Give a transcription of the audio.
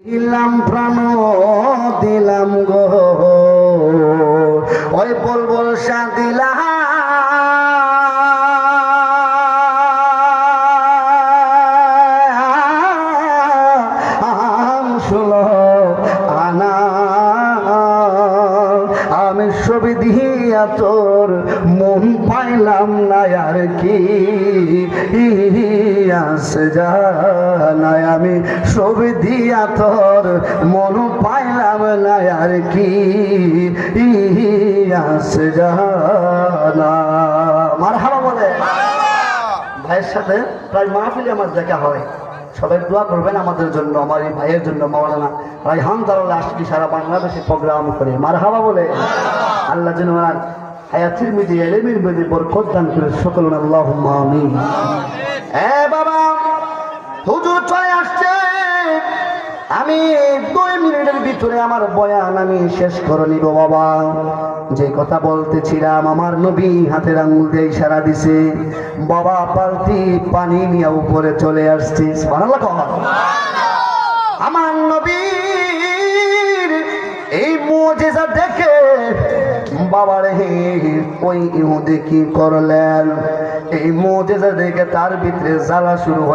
দিলাম প্রাণ দিলাম গো ওই বলবল শাহ দিলাম শুলো আনা আমি ছবি দিয়া তোর মন পাইলাম না আর কি আসে জানাই আমি ছবি দিয়া তোর মন পাইলাম না আর কি আসে জানা মারহাবা বলে ভাইয়ের সাথে প্রায় মাহফিলে আমার দেখা হয়। সবাই দোয়া করবেন আমাদের জন্য, আমার এই ভাইয়ের জন্য। মাওলানা রায়হান দারুল আশিকি সারা বাংলাদেশে প্রোগ্রাম করে মারহাবা বলে। আল্লাহ যেন ওনার হায়াতের মধ্যে এলেমের মধ্যে বরকত দান করে সকল আল্লাহুম্মা আমিন। বাবা হুজুর চলে আসছে, আমি 2 মিনিটের ভিতরে আমার বয়ান আমি শেষ করে নিব। বাবা যে কথা বলতেছিলাম, আমার নবী হাতের আঙ্গুল দিয়ে ইশারা দিছে। বাবা পাল্টি পানি নিয়ে উপরে চলে আসছে। সুবহানাল্লাহ। আমার নবীর এই মুজিজা দেখে বাবার ওই ইহুদি কি করলেন, এই মুজিজা দেখে তার ভিতরে জ্বালা শুরু